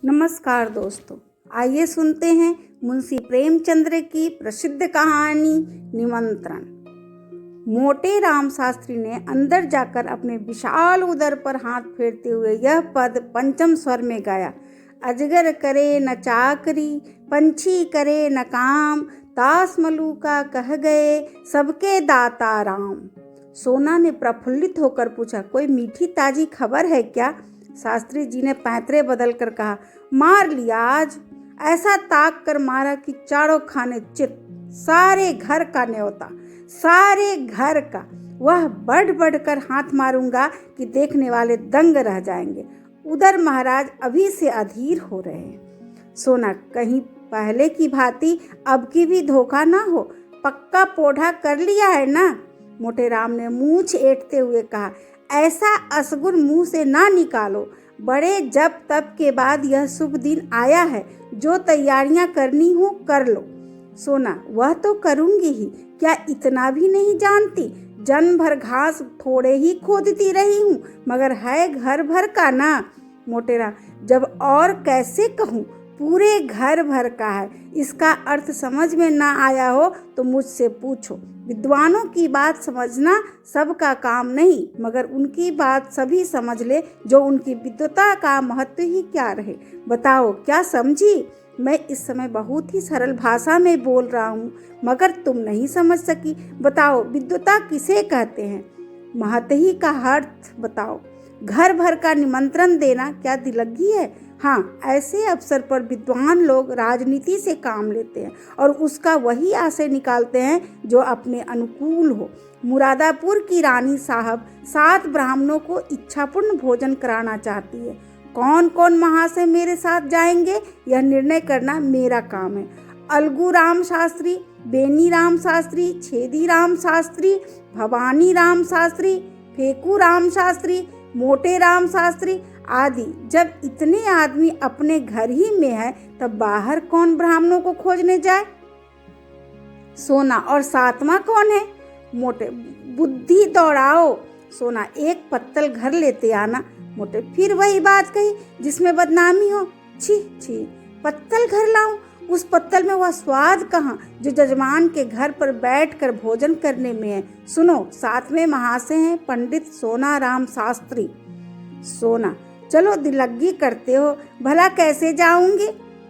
नमस्कार दोस्तों, आइए सुनते हैं मुंशी प्रेमचंद्र की प्रसिद्ध कहानी निमंत्रण। मोटे राम शास्त्री ने अंदर जाकर अपने विशाल उदर पर हाथ फेरते हुए यह पद पंचम स्वर में गाया। अजगर करे न चाकरी, पंछी करे न काम, दास मलूका कह गए सबके दाता राम। सोना ने प्रफुल्लित होकर पूछा, कोई मीठी ताजी खबर है क्या? शास्त्री जी ने पैंतरे बदल कर कहा, मार लिया आज। ऐसा ताक कर मारा कि चारों खाने चित। सारे घर का न्योता, सारे घर का। वह बढ़ बढ़ कर हाथ मारूंगा कि देखने वाले दंग रह जाएंगे। उधर महाराज अभी से अधीर हो रहे हैं। सोना, कहीं पहले की भांति अब की भी धोखा ना हो। पक्का पोढ़ा कर लिया है ना? मोटे राम ने मूंछ ऐंठते हुए कहा, ऐसा असगुन मुंह से ना निकालो। बड़े जब तब के बाद यह शुभ दिन आया है, जो तैयारियां करनी हो कर लो। सोना, वह तो करूंगी ही, क्या इतना भी नहीं जानती? जन्म भर घास थोड़े ही खोदती रही हूँ, मगर है घर भर का ना। मोटेरा, जब और कैसे कहूँ, पूरे घर भर का है। इसका अर्थ समझ में ना आया हो तो मुझसे पूछो। विद्वानों की बात समझना सबका काम नहीं, मगर उनकी बात सभी समझ ले जो उनकी विद्वता का महत्व ही क्या रहे। बताओ, क्या समझी? मैं इस समय बहुत ही सरल भाषा में बोल रहा हूँ, मगर तुम नहीं समझ सकी। बताओ, विद्वता किसे कहते हैं? महतही का अर्थ बताओ। घर भर का निमंत्रण देना क्या दिलगी है? हाँ, ऐसे अवसर पर विद्वान लोग राजनीति से काम लेते हैं और उसका वही आशय निकालते हैं जो अपने अनुकूल हो। मुरादापुर की रानी साहब 7 ब्राह्मणों को इच्छापूर्ण भोजन कराना चाहती है। कौन कौन महाशय मेरे साथ जाएंगे, यह निर्णय करना मेरा काम है। अलगू राम शास्त्री, बेनी राम शास्त्री, छेदी राम शास्त्री, भवानी राम शास्त्री, फेकू राम शास्त्री, मोटे राम शास्त्री आदि। जब इतने आदमी अपने घर ही में है, तब बाहर कौन ब्राह्मणों को खोजने जाए? सोना, और 7वां कौन है? मोटे, बुद्धि दौड़ाओ। सोना, एक पत्तल घर लेते आना। मोटे, फिर वही बात कही जिसमें बदनामी हो। छी छी, पत्तल घर लाऊं? उस पत्तल में वह स्वाद कहाँ जो जजमान के घर पर बैठकर भोजन करने में है। सुनो, 7वें महाशय हैं पंडित सोना राम शास्त्री। सोना, चलो दिलगी करते हो, भला कैसे जाऊंगी?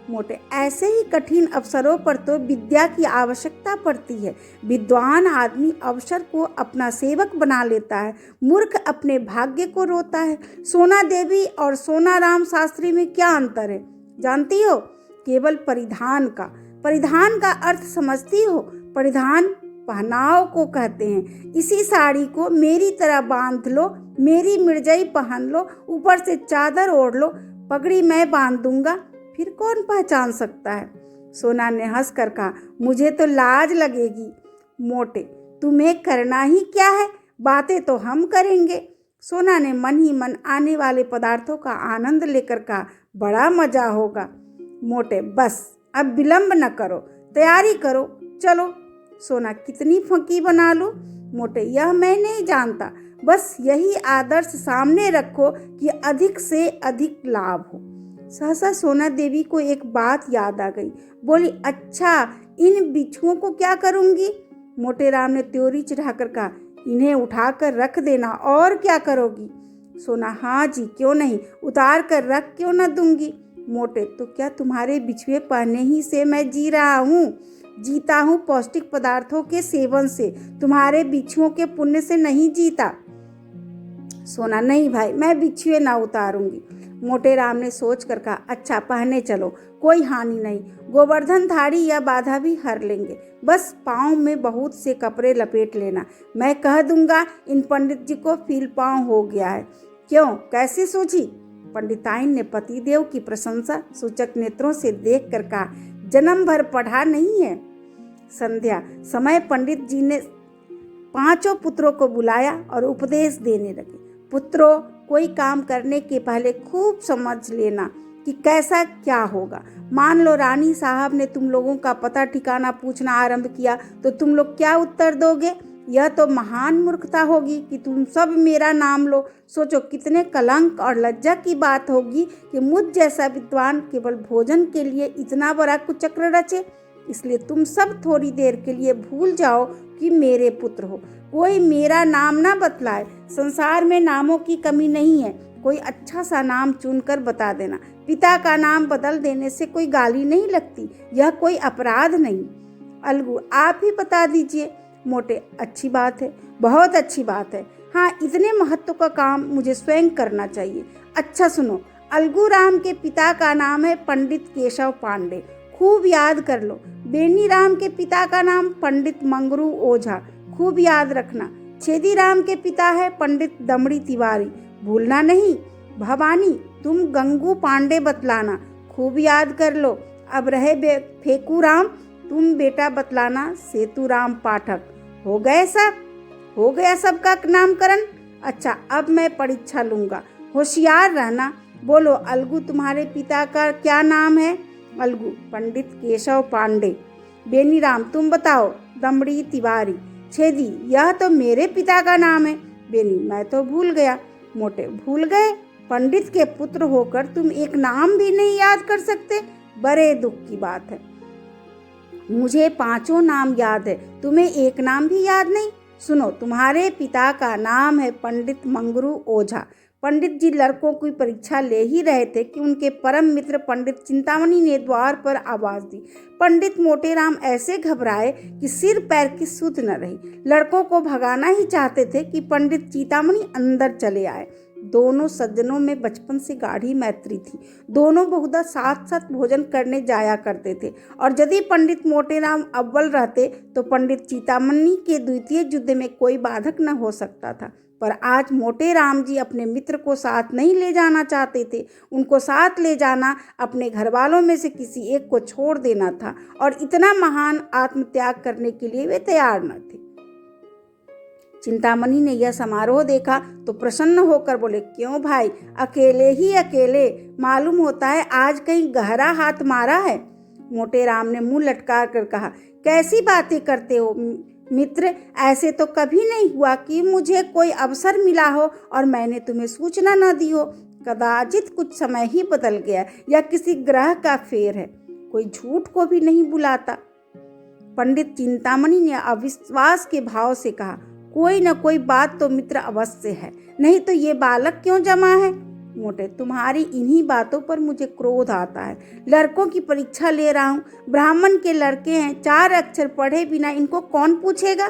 मोटे, ऐसे ही कठिन अवसरों पर तो विद्या की आवश्यकता पड़ती है। विद्वान आदमी अवसर को अपना सेवक बना लेता है, मूर्ख अपने भाग्य को रोता है। सोना देवी और सोना राम शास्त्री में क्या अंतर है जानती हो? केवल परिधान का। परिधान का अर्थ समझती हो? परिधान पहनाव को कहते हैं। इसी साड़ी को मेरी तरह बांध लो, मेरी मिर्जई पहन लो, ऊपर से चादर ओढ़ लो, पगड़ी मैं बांध दूंगा, फिर कौन पहचान सकता है? सोना ने हंस कर कहा, मुझे तो लाज लगेगी। मोटे, तुम्हें करना ही क्या है, बातें तो हम करेंगे। सोना ने मन ही मन आने वाले पदार्थों का आनंद लेकर कहा, बड़ा मजा होगा। मोटे, बस अब विलंब न करो, तैयारी करो, चलो। सोना, कितनी फंकी बना लूं? मोटे, यह मैं नहीं जानता, बस यही आदर्श सामने रखो कि अधिक से अधिक लाभ हो। सहसा सोना देवी को एक बात याद आ गई। बोली, अच्छा, इन बिच्छुओं को क्या करूंगी? मोटे राम ने त्योरी चढ़ाकर कहा, इन्हें उठाकर रख देना, और क्या करोगी? सोना, हाँ जी, क्यों नहीं, उतार कर रख क्यों न दूंगी। मोटे, तो क्या तुम्हारे बिछुए पहने ही से मैं जी रहा हूँ? जीता हूँ पौष्टिक पदार्थों के सेवन से, तुम्हारे बिच्छुओं के पुण्य से नहीं जीता। सोना, नहीं भाई, मैं बिच्छुए ना उतारूंगी। मोटे राम ने सोच कर कहा, अच्छा, पहने चलो, कोई हानि नहीं। गोवर्धन धारी या बाधा भी हर लेंगे, बस पाँव में बहुत से कपड़े लपेट लेना। मैं कह दूंगा इन पंडित जी को फील पाँव हो गया है। क्यों, कैसी सूझी? पंडिताइन ने पतिदेव की प्रशंसा सूचक नेत्रों से देख कर कहा, जन्म भर पढ़ा नहीं है। संध्या समय पंडित जी ने 5 पुत्रों को बुलाया और उपदेश देने लगे। पुत्रों, कोई काम करने के पहले खूब समझ लेना कि कैसा क्या होगा। मान लो रानी साहब ने तुम लोगों का पता ठिकाना पूछना आरंभ किया, तो तुम लोग क्या उत्तर दोगे? यह तो महान मूर्खता होगी कि तुम सब मेरा नाम लो। सोचो कितने कलंक और लज्जा की बात होगी कि मुझ जैसा विद्वान केवल भोजन के लिए इतना बड़ा कुचक्र रचे। इसलिए तुम सब थोड़ी देर के लिए भूल जाओ कि मेरे पुत्र हो। कोई मेरा नाम ना बतलाए। संसार में नामों की कमी नहीं है, कोई अच्छा सा नाम चुनकर बता देना। पिता का नाम बदल देने से कोई गाली नहीं लगती, यह कोई अपराध नहीं। अलगू, आप ही बता दीजिए। मोटे, अच्छी बात है, बहुत अच्छी बात है। हाँ, इतने महत्व का काम मुझे स्वयं करना चाहिए। अच्छा सुनो, अलगू राम के पिता का नाम है पंडित केशव पांडे, खूब याद कर लो। बेनी राम के पिता का नाम पंडित मंगरू ओझा, खूब याद रखना। छेदी राम के पिता है पंडित दमड़ी तिवारी, भूलना नहीं। भवानी, तुम गंगू पांडे बतलाना, खूब याद कर लो। अब रहे फेकू राम, तुम बेटा बतलाना सेतु राम पाठक। हो गए सब? हो गया सबका नामकरण? अच्छा, अब मैं परीक्षा लूँगा, होशियार रहना। बोलो अलगू, तुम्हारे पिता का क्या नाम है? अलगू, पंडित केशव पांडे। बेनी राम, तुम बताओ? दमड़ी तिवारी। छेदी, यह तो मेरे पिता का नाम है। बेनी, मैं तो भूल गया। मोटे, भूल गए? पंडित के पुत्र होकर तुम एक नाम भी नहीं याद कर सकते? बड़े दुख की बात है। मुझे 5 नाम याद है, तुम्हें एक नाम भी याद नहीं? सुनो, तुम्हारे पिता का नाम है पंडित मंगरू ओझा। पंडित जी लड़कों की परीक्षा ले ही रहे थे कि उनके परम मित्र पंडित चिंतामणि ने द्वार पर आवाज दी। पंडित मोटेराम ऐसे घबराए कि सिर पैर की सुध न रही। लड़कों को भगाना ही चाहते थे कि पंडित चिंतामणि अंदर चले आए। दोनों सज्जनों में बचपन से गाढ़ी मैत्री थी। दोनों बहुधा साथ साथ भोजन करने जाया करते थे और यदि पंडित मोटेराम अव्वल रहते तो पंडित चिंतामणि के द्वितीय युद्ध में कोई बाधक न हो सकता था। पर आज मोटेराम जी अपने मित्र को साथ नहीं ले जाना चाहते थे। उनको साथ ले जाना अपने घर वालों में से किसी एक को छोड़ देना था और इतना महान आत्मत्याग करने के लिए वे तैयार न थे। चिंतामणि ने यह समारोह देखा तो प्रसन्न होकर बोले, क्यों भाई, अकेले ही अकेले? मालूम होता है आज कहीं गहरा हाथ मारा है। मोटेराम ने मुंह लटका कर कहा, कैसी बातें करते हो मित्र? ऐसे तो कभी नहीं हुआ कि मुझे कोई अवसर मिला हो और मैंने तुम्हें सूचना न दी हो। कदाचित कुछ समय ही बदल गया या किसी ग्रह का फेर है, कोई झूठ को भी नहीं बुलाता। पंडित चिंतामणि ने अविश्वास के भाव से कहा, कोई न कोई बात तो मित्र अवश्य है, नहीं तो ये बालक क्यों जमा है? मोटे, तुम्हारी इन्हीं बातों पर मुझे क्रोध आता है। लड़कों की परीक्षा ले रहा हूँ, ब्राह्मण के लड़के हैं, 4 अक्षर पढ़े बिना इनको कौन पूछेगा?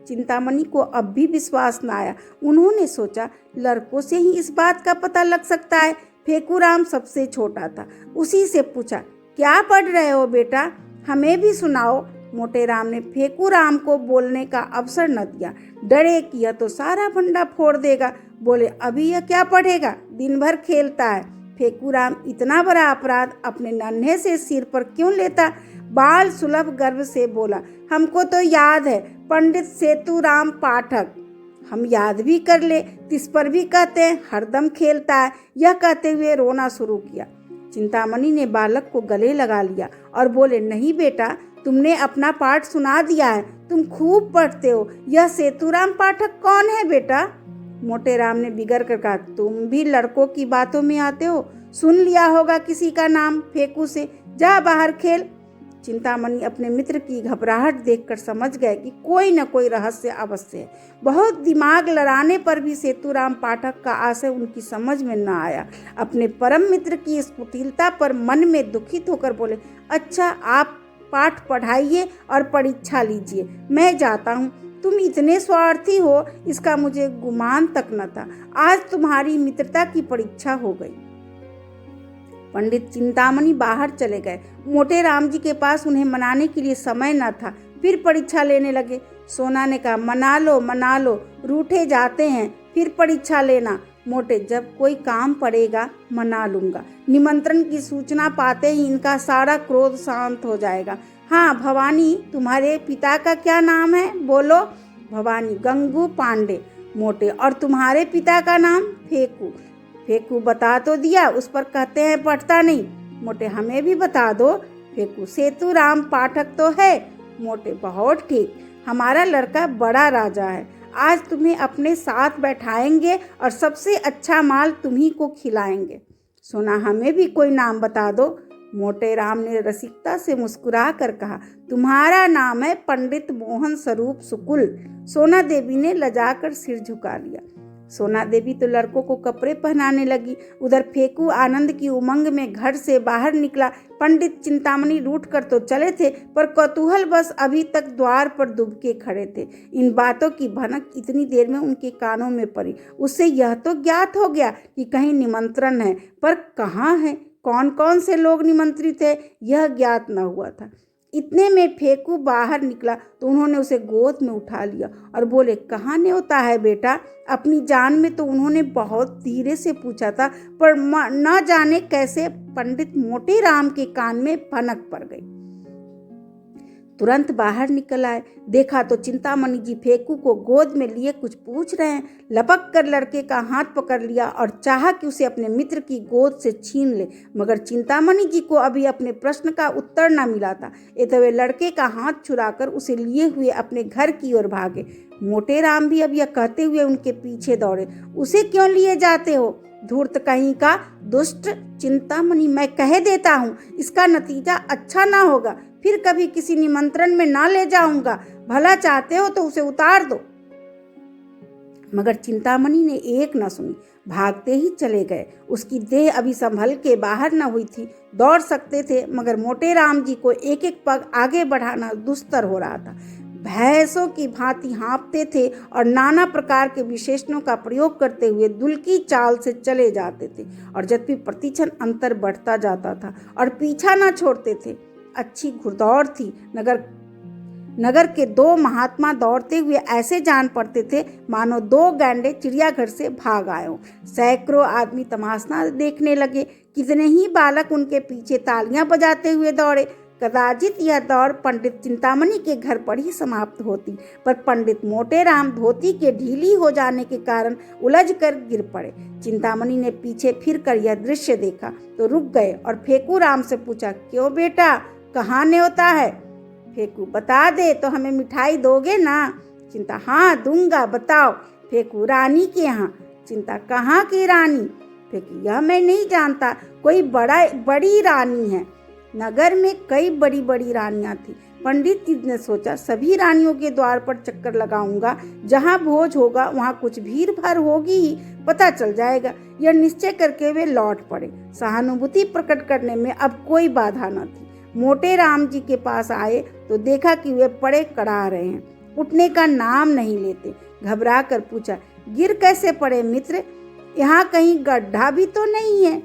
चिंतामणि को अब भी विश्वास न आया। उन्होंने सोचा, लड़कों से ही इस बात का पता लग सकता है। फेकूराम सबसे छोटा था, उसी से पूछा, क्या पढ़ रहे हो बेटा, हमें भी सुनाओ। मोटेराम ने फेकूराम को बोलने का अवसर न दिया, डरे कि यह तो सारा फंडा फोड़ देगा। बोले, अभी यह क्या पढ़ेगा, दिन भर खेलता है। फेकूराम इतना बड़ा अपराध अपने नन्हे से सिर पर क्यों लेता? बाल सुलभ गर्व से बोला, हमको तो याद है, पंडित सेतुराम पाठक। हम याद भी कर ले, तिस पर भी कहते हैं हरदम खेलता है। यह कहते हुए रोना शुरू किया। चिंतामणि ने बालक को गले लगा लिया और बोले, नहीं बेटा, तुमने अपना पाठ सुना दिया है, तुम खूब पढ़ते हो। यह सेतुराम पाठक कौन है बेटा? मोटेराम ने बिगड़ कर कहा, तुम भी लड़कों की बातों में आते हो, सुन लिया होगा किसी का नाम फेकू से, जा बाहर खेल। चिंतामणि अपने मित्र की घबराहट देखकर समझ गए कि कोई न कोई रहस्य अवश्य है। बहुत दिमाग लड़ाने पर भी सेतुराम पाठक का आशय उनकी समझ में न आया। अपने परम मित्र की इस कुटिलता पर मन में दुखित होकर बोले, अच्छा, आप पाठ पढ़ाइए और परीक्षा लीजिए, मैं जाता हूँ। तुम इतने स्वार्थी हो, इसका मुझे गुमान तक न था। आज तुम्हारी मित्रता की परीक्षा हो गई। पंडित चिंतामणि बाहर चले गए। मोटेराम जी के पास उन्हें मनाने के लिए समय न था। फिर परीक्षा लेने लगे। सोना ने कहा, मना लो, रूठे जाते हैं, फिर परीक्षा लेना। मोटे, जब कोई काम पड़ेगा मना लूँगा। निमंत्रण की सूचना पाते ही इनका सारा क्रोध शांत हो जाएगा। हाँ भवानी, तुम्हारे पिता का क्या नाम है, बोलो। भवानी, गंगू पांडे। मोटे, और तुम्हारे पिता का नाम? फेकू। फेकू बता तो दिया, उस पर कहते हैं पढ़ता नहीं। मोटे, हमें भी बता दो। फेकू, सेतुराम पाठक तो है। मोटे, बहुत ठीक। हमारा लड़का बड़ा राजा है, आज तुम्हें अपने साथ बैठाएंगे और सबसे अच्छा माल तुम्ही को खिलाएंगे। सोना हमें भी कोई नाम बता दो। मोटे राम ने रसिकता से मुस्कुरा कर कहा, तुम्हारा नाम है पंडित मोहन स्वरूप शुक्ल। सोना देवी ने लजाकर सिर झुका लिया। सोना देवी तो लड़कों को कपड़े पहनाने लगी। उधर फेकू आनंद की उमंग में घर से बाहर निकला। पंडित चिंतामणि रूठ कर तो चले थे, पर कौतूहल बस अभी तक द्वार पर दुबके खड़े थे। इन बातों की भनक इतनी देर में उनके कानों में पड़ी। उससे यह तो ज्ञात हो गया कि कहीं निमंत्रण है, पर कहाँ है, कौन कौन से लोग निमंत्रित है, यह ज्ञात न हुआ था। इतने में फेकू बाहर निकला तो उन्होंने उसे गोद में उठा लिया और बोले, कहाँ न्योता है बेटा? अपनी जान में तो उन्होंने बहुत धीरे से पूछा था, पर न जाने कैसे पंडित मोटे राम के कान में भनक पड़ गई। तुरंत बाहर निकल आए। देखा तो चिंतामणि जी फेकू को गोद में लिए कुछ पूछ रहे हैं। लपक कर लड़के का हाथ पकड़ लिया और चाहा कि उसे अपने मित्र की गोद से छीन ले, मगर चिंतामणि जी को अभी अपने प्रश्न का उत्तर न मिला था। तो वे लड़के का हाथ छुड़ाकर उसे लिए हुए अपने घर की ओर भागे। मोटे राम भी अब यह कहते हुए उनके पीछे दौड़े, उसे क्यों लिए जाते हो? धूर्त कहीं का दुष्ट! चिंतामणि, मैं कह देता हूँ, इसका नतीजा अच्छा ना होगा। फिर कभी किसी निमंत्रण में ना ले जाऊंगा। भला चाहते हो तो उसे उतार दो। मगर चिंतामणि ने एक न सुनी, भागते ही चले गए। उसकी देह अभी संभल के बाहर न हुई थी। दौड़ सकते थे, मगर मोटे राम जी को एक एक पग आगे बढ़ाना दुस्तर हो रहा था। भैंसों की भांति हाँफते थे और नाना प्रकार के विशेषणों का प्रयोग करते हुए दुल्की चाल से चले जाते थे, और यद्यपि प्रतिक्षण अंतर बढ़ता जाता था और पीछा न छोड़ते थे। अच्छी घुड़दौड़ थी। नगर के दो महात्मा दौड़ते हुए ऐसे जान पड़ते थे मानो दो गैंडे चिड़ियाघर से भाग आए हों। सैकड़ों आदमी तमाशा देखने लगे। कितने ही बालक उनके पीछे तालियां बजाते हुए दौड़े। कदाचित यह दौड़ पंडित चिंतामणि के घर पर ही समाप्त होती, पर पंडित मोटे राम धोती के ढीली हो जाने के कारण उलझ कर गिर पड़े। चिंतामणि ने पीछे फिर कर यह दृश्य देखा तो रुक गए और फेकू राम से पूछा, क्यों बेटा, कहाँ न्योता है? फेकू, बता दे तो हमें मिठाई दोगे ना? चिंता, हाँ दूंगा, बताओ। फेकू, रानी के यहाँ। चिंता, कहाँ की रानी? फेकू, यह मैं नहीं जानता, कोई बड़ी रानी है। नगर में कई बड़ी बड़ी रानियां थी। पंडित जी ने सोचा, सभी रानियों के द्वार पर चक्कर लगाऊंगा, जहां भोज होगा वहां कुछ भीड़ भाड़ होगी ही, पता चल जाएगा। यह निश्चय करके वे लौट पड़े। सहानुभूति प्रकट करने में अब कोई बाधा न थी। मोटे राम जी के पास आए तो देखा कि वे पड़े कड़ा रहे हैं, उठने का नाम नहीं लेते। घबरा कर पूछा, गिर कैसे पड़े मित्र? यहाँ कहीं गड्ढा भी तो नहीं है?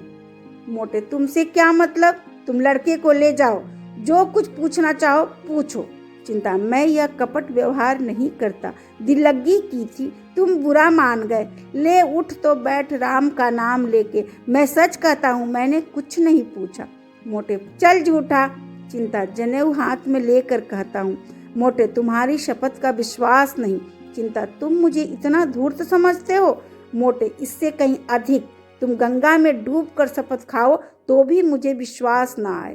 मोटे, तुमसे क्या मतलब? तुम लड़के को ले जाओ, जो कुछ पूछना चाहो पूछो। चिंता, मैं यह कपट व्यवहार नहीं करता, दिल्लगी की थी, तुम बुरा मान गए। ले उठ तो बैठ राम का नाम लेके। मैं सच कहता हूँ, मैंने कुछ नहीं पूछा। मोटे, चल झूठा। चिंता, जनेऊ हाथ में लेकर कहता हूँ। मोटे, तुम्हारी शपथ का विश्वास नहीं। चिंता, तुम मुझे इतना धूर्त समझते हो? मोटे, इससे कहीं अधिक। तुम गंगा में डूब कर शपथ खाओ तो भी मुझे विश्वास न आए।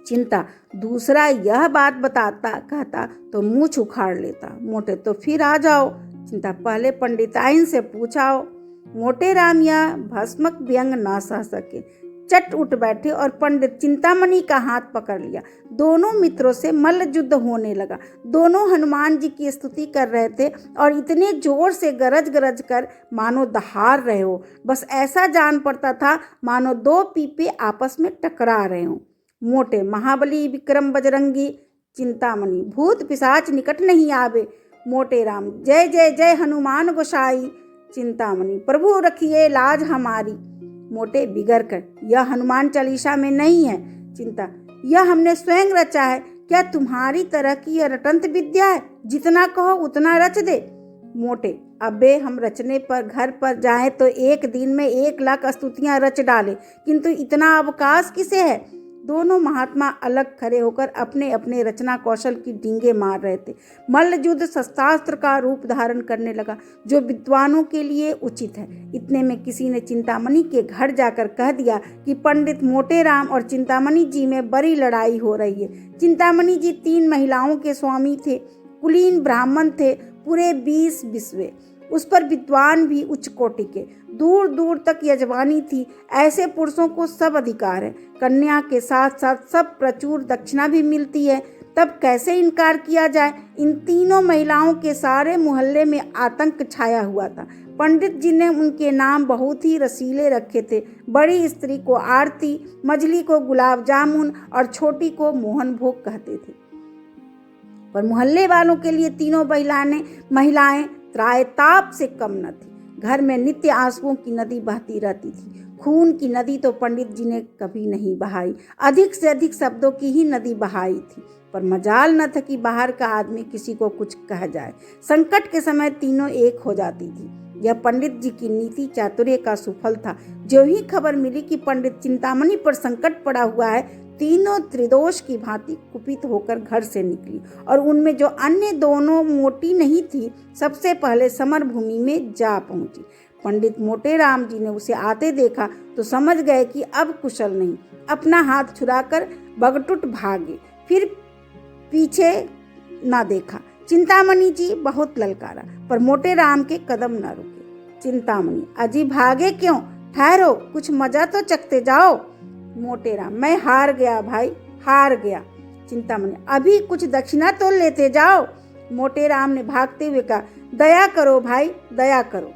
चिंता, दूसरा यह बात बताता कहता तो मुंह उखाड़ लेता। मोटे, तो फिर आ जाओ। चिंता, पहले पंडिताइन से पूछाओ। मोटे राम यह भस्मक व्यंग न सह सके, चट उठ बैठे और पंडित चिंतामणि का हाथ पकड़ लिया। दोनों मित्रों से मल्ल युद्ध होने लगा। दोनों हनुमान जी की स्तुति कर रहे थे और इतने जोर से गरज गरज कर मानो दहाड़ रहे हो। बस ऐसा जान पड़ता था मानो दो पीपे आपस में टकरा रहे हो। मोटे, महाबली विक्रम बजरंगी। चिंतामणि, भूत पिशाच निकट नहीं आवे। मोटे राम, जय जय जय हनुमान गोसाई। चिंतामणि, प्रभु रखिए लाज हमारी। मोटे, बिगड़ कर, यह हनुमान चालीसा में नहीं है। चिंता, यह हमने स्वयं रचा है। क्या तुम्हारी तरह की यह रटंत विद्या है? जितना कहो उतना रच दे। मोटे, अबे हम रचने पर घर पर जाएं तो एक दिन में 1 लाख स्तुतियां रच डाले, किंतु इतना अवकाश किसे है? दोनों महात्मा अलग खड़े होकर अपने अपने रचना कौशल की डींगे मार रहे थे। मल्ल युद्ध शस्त्रास्त्र का रूप धारण करने लगा, जो विद्वानों के लिए उचित है। इतने में किसी ने चिंतामणि के घर जाकर कह दिया कि पंडित मोटेराम और चिंतामणि जी में बड़ी लड़ाई हो रही है। चिंतामणि जी 3 महिलाओं के स्वामी थे, कुलीन ब्राह्मण थे, पूरे 20 बिस्वे, उस पर विद्वान भी उच्च कोटि के, दूर दूर तक यजमानी थी। ऐसे पुरुषों को सब अधिकार है, कन्या के साथ साथ सब प्रचुर दक्षिणा भी मिलती है, तब कैसे इनकार किया जाए। इन तीनों महिलाओं के सारे मोहल्ले में आतंक छाया हुआ था। पंडित जी ने उनके नाम बहुत ही रसीले रखे थे। बड़ी स्त्री को आरती, मझली को गुलाब जामुन और छोटी को मोहन भोग कहते थे। पर मोहल्ले वालों के लिए तीनों महिलाएं त्रायताप से कम न थी। घर में नित्य आंसुओं की नदी बहती रहती थी। खून की नदी तो पंडित जी ने कभी नहीं बहाई, अधिक से अधिक शब्दों की ही नदी बहाई थी। पर मजाल न था कि बाहर का आदमी किसी को कुछ कह जाए। संकट के समय तीनों एक हो जाती थी। यह पंडित जी की नीति चातुर्य का सुफल था। जो ही खबर मिली कि पंडित चिंतामणि पर संकट पड़ा हुआ है, तीनों त्रिदोष की भांति कुपित होकर घर से निकली, और उनमें जो अन्य दोनों मोटी नहीं थी, सबसे पहले समर भूमि में जा पहुंची। पंडित मोटेराम जी ने उसे आते देखा तो समझ गए कि अब कुशल नहीं। अपना हाथ छुड़ाकर बगटुट भागे, फिर पीछे न देखा। चिंतामणि जी बहुत ललकारा, पर मोटेराम के कदम न रुके। चिंतामणि, अजी भागे क्यों? ठहरो, कुछ मजा तो चखते जाओ। मोटेराम, मैं हार गया भाई, हार गया। चिंतामणि, अभी कुछ दक्षिणा तो लेते जाओ। मोटेराम ने भागते हुए कहा, दया करो भाई, दया करो।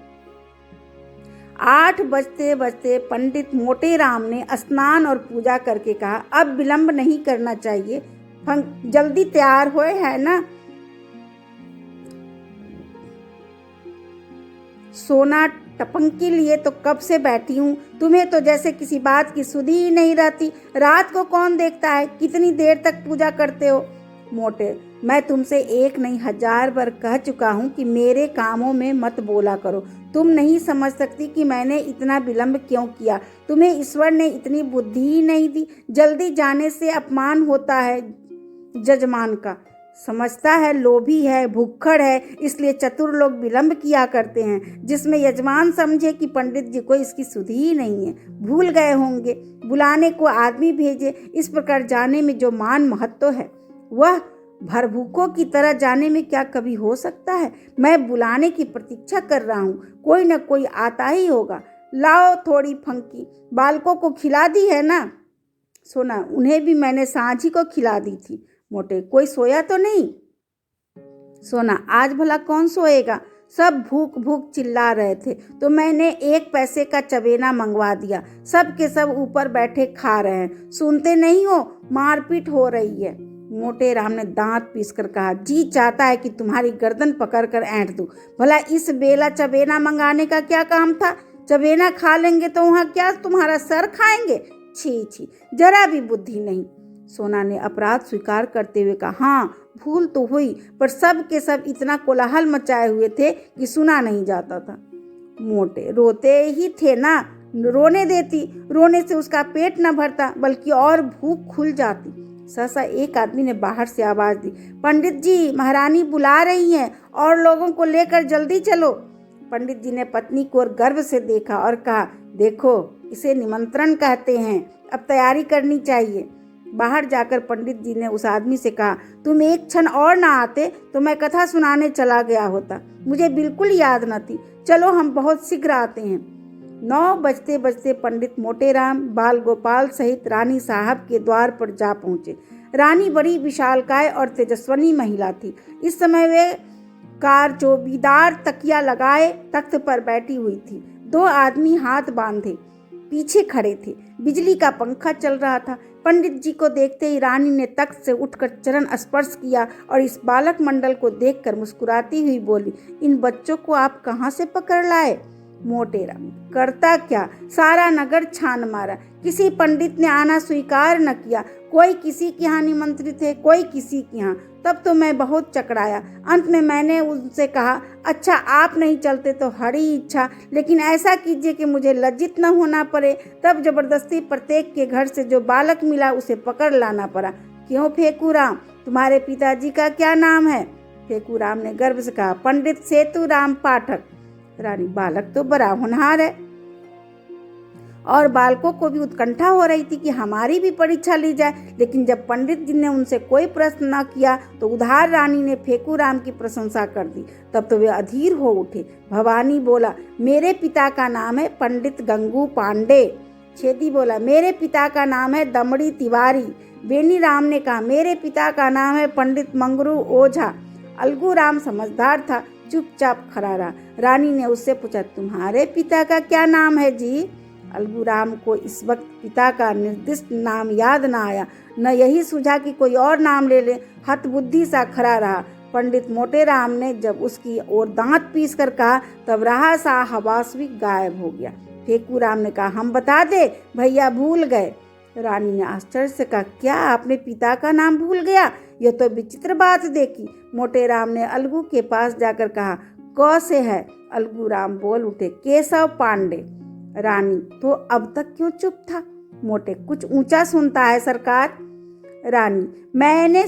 8 बजते बजते पंडित मोटेराम ने स्नान और पूजा करके कहा, अब विलंब नहीं करना चाहिए, जल्दी तैयार होए है ना। सोना टपंकी लिए तो कब से बैठी हूँ, तुम्हें तो जैसे किसी बात की सुधि ही नहीं रहती। रात को कौन देखता है, कितनी देर तक पूजा करते हो। मोटे, मैं तुमसे 1 नहीं 1000 बार कह चुका हूँ कि मेरे कामों में मत बोला करो। तुम नहीं समझ सकती कि मैंने इतना विलंब क्यों किया। तुम्हें ईश्वर ने इतनी बुद्धि ही नहीं दी। जल्दी जाने से अपमान होता है जजमान का। समझता है लोभी है, भुक्खड़ है, इसलिए चतुर लोग विलंब किया करते हैं, जिसमें यजमान समझे कि पंडित जी को इसकी सुधि ही नहीं है, भूल गए होंगे, बुलाने को आदमी भेजे। इस प्रकार जाने में जो मान महत्व है, वह भरभूकों की तरह जाने में क्या कभी हो सकता है। मैं बुलाने की प्रतीक्षा कर रहा हूँ, कोई न कोई आता ही होगा। लाओ थोड़ी फंकी, बालकों को खिला दी है ना। सोना, उन्हें भी मैंने सांझ ही को खिला दी थी। मोटे, कोई सोया तो नहीं। सोना, आज भला कौन सोएगा, सब भूख भूख चिल्ला रहे थे तो मैंने 1 पैसे का चबेना मंगवा दिया। सब के सब ऊपर बैठे खा रहे हैं, सुनते नहीं हो, मारपीट हो रही है। मोटेराम ने दांत पीसकर कहा, जी चाहता है कि तुम्हारी गर्दन पकड़कर ऐंठ दूं। भला इस बेला चबेना मंगाने का क्या काम था। चबेना खा लेंगे तो वहाँ क्या तुम्हारा सर खाएंगे। छी छी, जरा भी बुद्धि नहीं। सोना ने अपराध स्वीकार करते हुए कहा, हाँ भूल तो हुई, पर सब के सब इतना कोलाहल मचाए हुए थे कि सुना नहीं जाता था। मोटे, रोते ही थे ना, रोने देती, रोने से उसका पेट न भरता बल्कि और भूख खुल जाती। सहसा एक आदमी ने बाहर से आवाज दी, पंडित जी, महारानी बुला रही हैं और लोगों को लेकर जल्दी चलो। पंडित जी ने पत्नी को और गर्व से देखा और कहा, देखो इसे निमंत्रण कहते हैं, अब तैयारी करनी चाहिए। बाहर जाकर पंडित जी ने उस आदमी से कहा, तुम एक क्षण और ना आते तो मैं कथा सुनाने चला गया होता, मुझे बिल्कुल याद न थी। चलो हम बहुत शीघ्र आते हैं। 9 बजते बजते पंडित मोटेराम बाल गोपाल सहित रानी साहब के द्वार पर जा पहुँचे। रानी बड़ी विशालकाय और तेजस्विनी महिला थी। इस समय वे कारचौबीदार तकिया लगाए तख्त पर बैठी हुई थी। 2 आदमी हाथ बांधे पीछे खड़े थे। बिजली का पंखा चल रहा था। पंडित जी को देखते ही रानी ने तख्त से उठकर चरण स्पर्श किया और इस बालक मंडल को देखकर मुस्कुराती हुई बोली, इन बच्चों को आप कहाँ से पकड़ लाए। मोटेराम, करता क्या, सारा नगर छान मारा, किसी पंडित ने आना स्वीकार न किया। कोई किसी के यहाँ निमंत्रित है, कोई किसी के यहाँ। तब तो मैं बहुत चकराया। अंत में मैंने उनसे कहा, अच्छा आप नहीं चलते तो हरी इच्छा, लेकिन ऐसा कीजिए कि मुझे लज्जित न होना पड़े। तब जबरदस्ती प्रत्येक के घर से जो बालक मिला उसे पकड़ लाना पड़ा। क्यों फेकूराम, तुम्हारे पिताजी का क्या नाम है? फेकूराम ने गर्व से कहा, पंडित सेतुराम पाठक। रानी, बालक तो बड़ा होनहार है। और बालकों को भी उत्कंठा हो रही थी कि हमारी भी परीक्षा ली जाए, लेकिन जब पंडित जी ने उनसे कोई प्रश्न न किया तो उधार रानी ने फेकूराम की प्रशंसा कर दी। तब तो वे अधीर हो उठे। भवानी बोला, मेरे पिता का नाम है पंडित गंगू पांडे। छेदी बोला, मेरे पिता का नाम है दमड़ी तिवारी। बेनीराम ने कहा, मेरे पिता का नाम है पंडित मंगरू ओझा। अलगूराम समझदार था, चुपचाप खड़ा रहा। रानी ने उससे पूछा, तुम्हारे पिता का क्या नाम है जी? अलगूराम को इस वक्त पिता का निर्दिष्ट नाम याद न आया, न यही सूझा कि कोई और नाम ले ले। हतबुद्धि सा खड़ा रहा। पंडित मोटेराम ने जब उसकी ओर दांत पीस कर कहा, तब रहा सा हवासवी गायब हो गया। फेकूराम ने कहा, हम बता दे, भैया भूल गए। रानी ने आश्चर्य से कहा, क्या आपने पिता का नाम भूल गया? यह तो विचित्र बात देखी। मोटेराम ने अलगू के पास जाकर कहा, क से है। अलगूराम बोल उठे, केशव पांडे। रानी, तो अब तक क्यों चुप था? मोटे, कुछ ऊंचा सुनता है सरकार। रानी, मैंने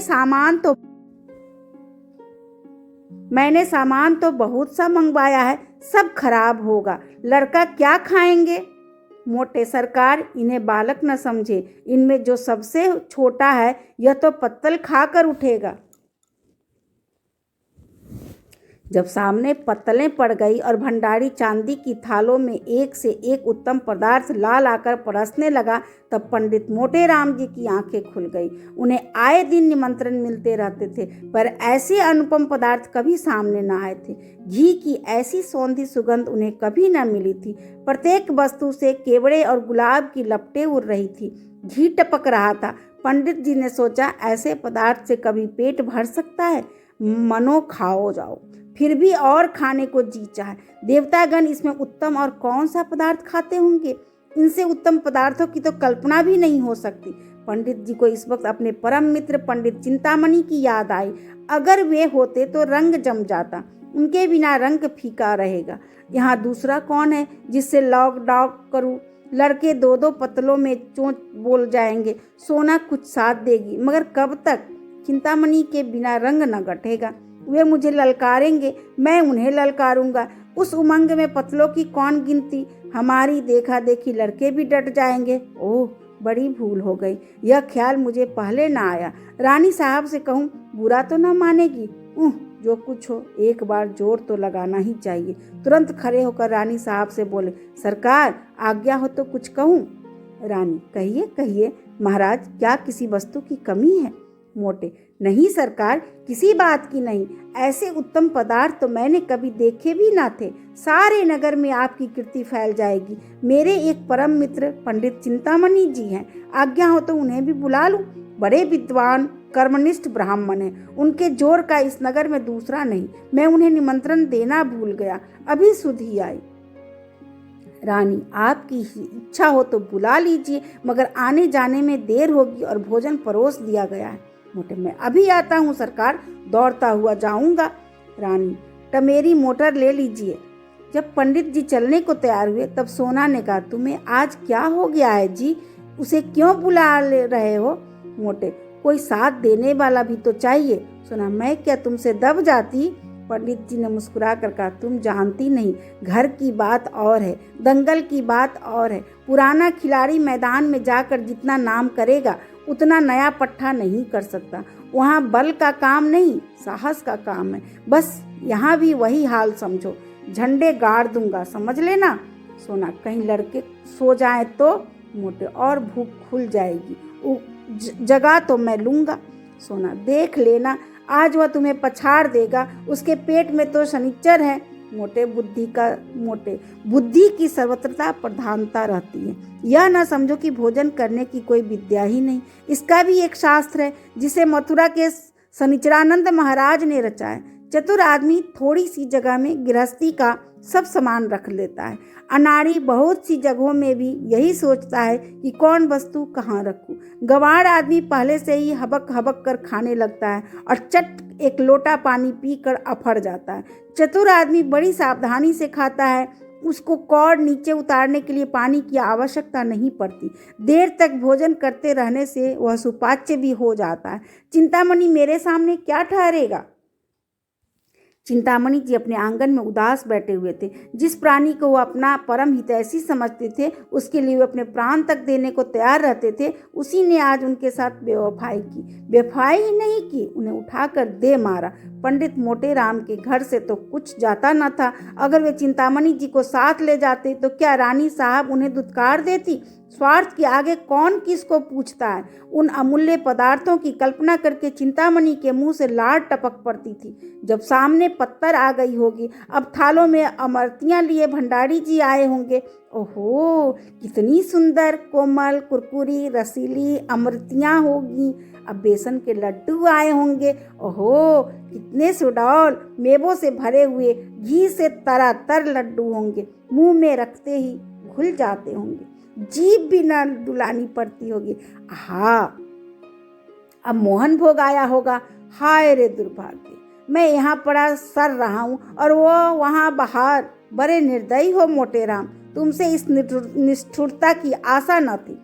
सामान तो बहुत सा मंगवाया है, सब खराब होगा, लड़का क्या खाएंगे? मोटे, सरकार, इन्हें बालक न समझे, इनमें जो सबसे छोटा है यह तो पत्तल खाकर उठेगा। जब सामने पत्तलें पड़ गई और भंडारी चांदी की थालों में एक से एक उत्तम पदार्थ ला लाकर परोसने लगा, तब पंडित मोटेराम जी की आंखें खुल गई। उन्हें आए दिन निमंत्रण मिलते रहते थे, पर ऐसे अनुपम पदार्थ कभी सामने न आए थे। घी की ऐसी सौंधी सुगंध उन्हें कभी न मिली थी। प्रत्येक वस्तु से केवड़े और गुलाब की लपटें उड़ रही थी। घी टपक रहा था। पंडित जी ने सोचा, ऐसे पदार्थ से कभी पेट भर सकता है? मनो खाओ जाओ। फिर भी और खाने को जी चाहे। देवतागण इसमें उत्तम और कौन सा पदार्थ खाते होंगे? इनसे उत्तम पदार्थों की तो कल्पना भी नहीं हो सकती। पंडित जी को इस वक्त अपने परम मित्र पंडित चिंतामणि की याद आई। अगर वे होते तो रंग जम जाता, उनके बिना रंग फीका रहेगा। यहाँ दूसरा कौन है जिससे लॉक डॉक करूँ? लड़के दो दो पतलों में चोंच बोल जाएंगे। सोना कुछ साथ देगी, मगर कब तक? चिंतामणि के बिना रंग न गठेगा। वे मुझे ललकारेंगे, मैं उन्हें ललकारूंगा। उस उमंग में पतलों की कौन गिनती? हमारी देखा देखी लड़के भी डट जाएंगे। ओह, बड़ी भूल हो गई। यह ख्याल मुझे पहले ना आया। रानी साहब से कहूँ, बुरा तो न मानेगी? जो कुछ हो, एक बार जोर तो लगाना ही चाहिए। तुरंत खड़े होकर रानी साहब से बोले, सरकार, आज्ञा हो तो कुछ कहूँ? रानी, कहिए कहिए महाराज, क्या किसी वस्तु की कमी है? मोटे, नहीं सरकार, किसी बात की नहीं। ऐसे उत्तम पदार्थ तो मैंने कभी देखे भी ना थे। सारे नगर में आपकी कीर्ति फैल जाएगी। मेरे एक परम मित्र पंडित चिंतामणि जी हैं, आज्ञा हो तो उन्हें भी बुला लूं। बड़े विद्वान कर्मनिष्ठ ब्राह्मण हैं, उनके जोर का इस नगर में दूसरा नहीं। मैं उन्हें निमंत्रण देना भूल गया, अभी सुध ही आई। रानी, आपकी इच्छा हो तो बुला लीजिए, मगर आने जाने में देर होगी और भोजन परोस दिया गया है। मोटे, मैं अभी आता हूँ सरकार, दौड़ता हुआ जाऊंगा। रानी, टमेरी मोटर ले लीजिए। जब पंडित जी चलने को तैयार हुए, तब सोना ने कहा, तुम्हें आज क्या हो गया है जी? उसे क्यों बुला ले रहे हो? मोटे, कोई साथ देने वाला भी तो चाहिए। सोना, मैं क्या तुमसे दब जाती? पंडित जी ने मुस्कुरा कर कहा, तुम जानती नहीं, घर की बात और है, दंगल की बात और है। पुराना खिलाड़ी मैदान में जाकर जितना नाम करेगा, उतना नया पट्टा नहीं कर सकता। वहाँ बल का काम नहीं, साहस का काम है। बस यहाँ भी वही हाल समझो। झंडे गाड़ दूंगा, समझ लेना। सोना, कहीं लड़के सो जाएं तो? मोटे, और भूख खुल जाएगी, जगह तो मैं लूंगा। सोना, देख लेना, आज वह तुम्हें पछाड़ देगा। उसके पेट में तो शनिचर है। मोटे, बुद्धि की सर्वत्रता प्रधानता रहती है। यह न समझो कि भोजन करने की कोई विद्या ही नहीं। इसका भी एक शास्त्र है, जिसे मथुरा के शनिचरानंद महाराज ने रचा है। चतुर आदमी थोड़ी सी जगह में गृहस्थी का सब सामान रख लेता है। अनाड़ी बहुत सी जगहों में भी यही सोचता है कि कौन वस्तु कहाँ रखूं। गंवार आदमी पहले से ही हबक हबक कर खाने लगता है और चट एक लोटा पानी पीकर अफड़ जाता है। चतुर आदमी बड़ी सावधानी से खाता है, उसको कौड़ नीचे उतारने के लिए पानी की आवश्यकता नहीं पड़ती। देर तक भोजन करते रहने से वह सुपाच्य भी हो जाता है। चिंतामणि मेरे सामने क्या ठहरेगा? चिंतामणि जी अपने आंगन में उदास बैठे हुए थे। जिस प्राणी को वो अपना परम हितैषी समझते थे, उसके लिए वे अपने प्राण तक देने को तैयार रहते थे, उसी ने आज उनके साथ बेवफाई की। बेवफाई ही नहीं की, उन्हें उठाकर दे मारा। पंडित मोटे राम के घर से तो कुछ जाता न था। अगर वे चिंतामणि जी को साथ ले जाते तो क्या रानी साहब उन्हें दुत्कार देती? स्वार्थ के आगे कौन किसको पूछता है। उन अमूल्य पदार्थों की कल्पना करके चिंतामणि के मुंह से लार टपक पड़ती थी। जब सामने पत्थर आ गई होगी, अब थालों में अमरतियां लिए भंडारी जी आए होंगे। ओहो, कितनी सुंदर कोमल कुरकुरी रसीली अमृतियां होगी। अब बेसन के लड्डू आए होंगे। ओहो, कितने सुडौल मेवों से भरे हुए घी से तरातर लड्डू होंगे। मुंह में रखते ही घुल जाते होंगे, जीभ भी न डुलानी पड़ती होगी। हाँ, अब मोहन भोग आया होगा। हाय रे दुर्भाग्य, मैं यहाँ पड़ा सर रहा हूँ और वो वहाँ बाहर। बड़े निर्दयी हो मोटे राम, तुमसे इस निष्ठुरता की आशा न थी।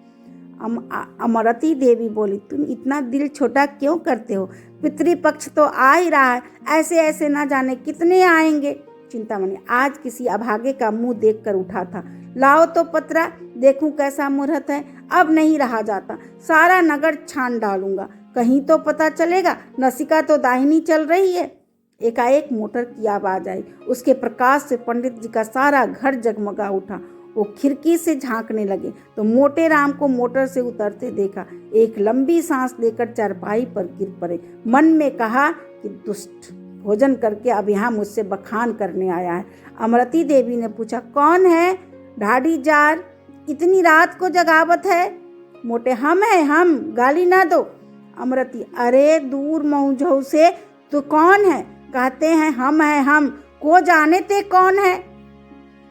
अमरती देवी बोली, तुम इतना दिल छोटा क्यों करते हो? पितृपक्ष तो आ ही रहा है, ऐसे ऐसे ना जाने कितने आएंगे। चिंतामणि आज किसी अभागे का मुंह देखकर उठा था। लाओ तो पतरा, देखूं कैसा मुहूर्त है। अब नहीं रहा जाता, सारा नगर छान डालूंगा, कहीं तो पता चलेगा। नसिका तो दाहिनी चल रही है। एकाएक मोटर की आवाज आई। उसके प्रकाश से पंडित जी का सारा घर जगमगा उठा। वो खिड़की से झांकने लगे तो मोटे राम को मोटर से उतरते देखा। एक लंबी सांस लेकर चारपाई पर गिर पड़े। मन में कहा कि दुष्ट, भोजन करके अब यहाँ मुझसे बखान करने आया है। अमरती देवी ने पूछा, कौन है ढाडी जार, इतनी रात को जगावत है? मोटे, हम है हम, गाली ना दो। अमरती, अरे दूर मऊझौ से, तो कौन है? कहते हैं हम है हम, को जाने ते कौन है?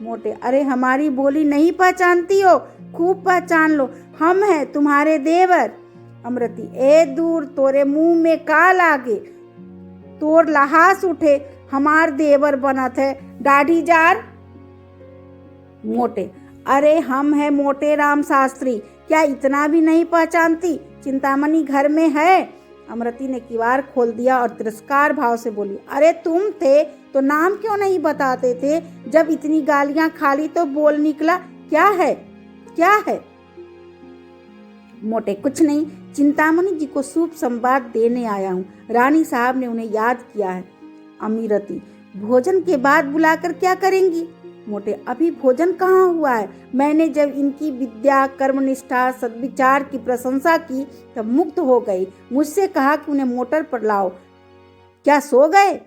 मोटे, अरे हमारी बोली नहीं पहचानती हो? खूब पहचान लो, हम है तुम्हारे देवर। अमरती, ए दूर, तोरे मुंह में का लागे, तोर लहास उठे, हमार देवर बनत है दाढ़ी जार। मोटे, अरे हम है मोटे राम शास्त्री, क्या इतना भी नहीं पहचानती? चिंतामणि घर में है। अमरती ने किवाड़ खोल दिया और तिरस्कार भाव से बोली, अरे तुम थे तो नाम क्यों नहीं बताते थे? जब इतनी गालियां खा ली तो बोल निकला, क्या है क्या है? मोटे, कुछ नहीं, चिंतामणि जी को शुभ संवाद देने आया हूँ। रानी साहब ने उन्हें याद किया है। अमीरती, भोजन के बाद बुलाकर क्या करेंगी? मोटे, अभी भोजन कहाँ हुआ है? मैंने जब इनकी विद्या, कर्मनिष्ठा, सद्विचार की प्रशंसा की तब मुक्त हो गई। मुझसे कहा कि उन्हें मोटर पर लाओ। क्या सो गए?